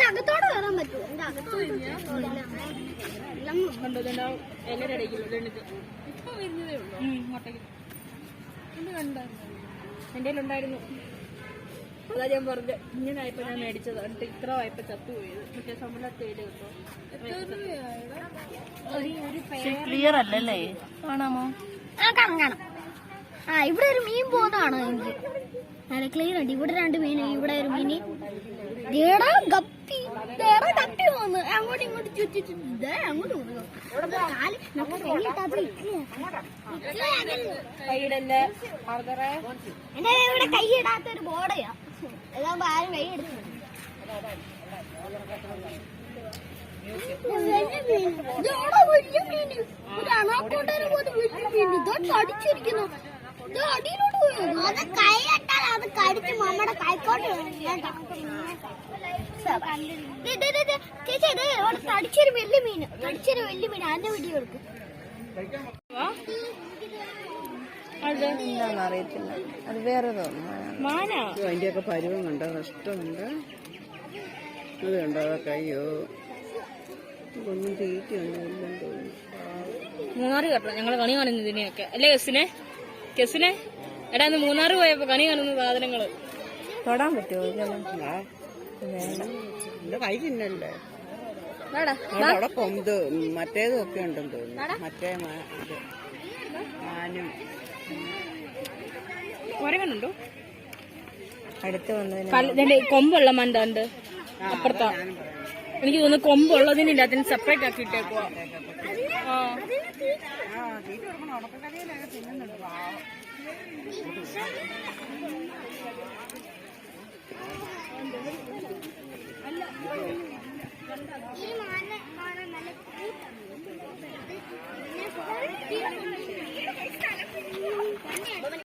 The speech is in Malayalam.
അകത്തോട് കയറാൻ പറ്റുമോ? എന്റെ ഉണ്ടായിരുന്നു. അതാ ഞാൻ പറഞ്ഞത്, ഇങ്ങനെ ആയപ്പോ ഞാൻ മേടിച്ചത്. എന്നിട്ട് ഇത്ര ആയപ്പോ ചത്തുപോയത്. മറ്റേ സമലത്തെ കിട്ടോ. ക്ലിയർ അല്ലല്ലേ? കാണാമോ? കാണാം. ഇവിടെ ഒരു മീൻ പോകുന്നതാണോ എനിക്ക് നല്ല ക്ലിയർ ഉണ്ട്. ഇവിടെ 2 മീൻ, ഇവിടെ ഒരു മീൻ. ഗപ്പി ഗപ്പി പോന്ന് അങ്ങോട്ടും ഇങ്ങോട്ട് ചുറ്റിട്ടുണ്ട്. അങ്ങോട്ട് പോകുന്നു. എന്റെ ഇവിടെ കൈയിടാത്തൊരു ബോർഡയാ. അതാകുമ്പോ ആരും കൈ എടുത്തു. വലിയ മീൻ, ഒരു അണാക്കോട്ടനെ പോലെ വലിയ മീൻ. ഇതോട്ട് അടിച്ചിരിക്കുന്നു. ഇത് അടിയിലോട്ട് പോയോ? അത് കൈയിട്ടാൽ അത് കടിച്ച് നമ്മുടെ കൈക്കോട്ട് ചേച്ചി. ഇത് തടിച്ചൊരു വലിയ മീൻ, തടിച്ചൊരു വലിയ മീൻ. അതിന്റെ വീഡിയോ എടുക്കും. എന്താണെന്ന് അറിയത്തില്ല, അത് വേറെ മാനാ. അതിന്റെയൊക്കെ പരുവം കണ്ടോ, കഷ്ടമുണ്ട്. അത് കണ്ടോ കയ്യോ, ഒന്നും തീറ്റയൊന്നും ഇല്ലെന്ന് തോന്നുന്നു. മൂന്നാറ് കേട്ടോ ഞങ്ങള് കണി കാണുന്നു ഇതിനെയൊക്കെ അല്ലേ കെസിനെ? എടാ ഇന്ന് മൂന്നാറ് പോയപ്പോ കണി കാണുന്ന സാധനങ്ങള് തൊടാൻ പറ്റുമോ? കൈ ചിന്നല്ലേ അവിടെ കൊന്ത് മറ്റേതും ഒക്കെ ഉണ്ടെന്ന് തോന്നുന്നു. മറ്റേ മാനും കുരങ്ങനുണ്ടോ അടുത്ത് വന്നതിന്? കൊമ്പുള്ള മണ്ട ഉണ്ട് അപ്പുറത്താ. എനിക്ക് തോന്നുന്നു കൊമ്പുള്ളതിനില്ല, അതിന് സെപ്പറേറ്റ് ആക്കി ഇട്ടേക്കുവാ. ഈ മാന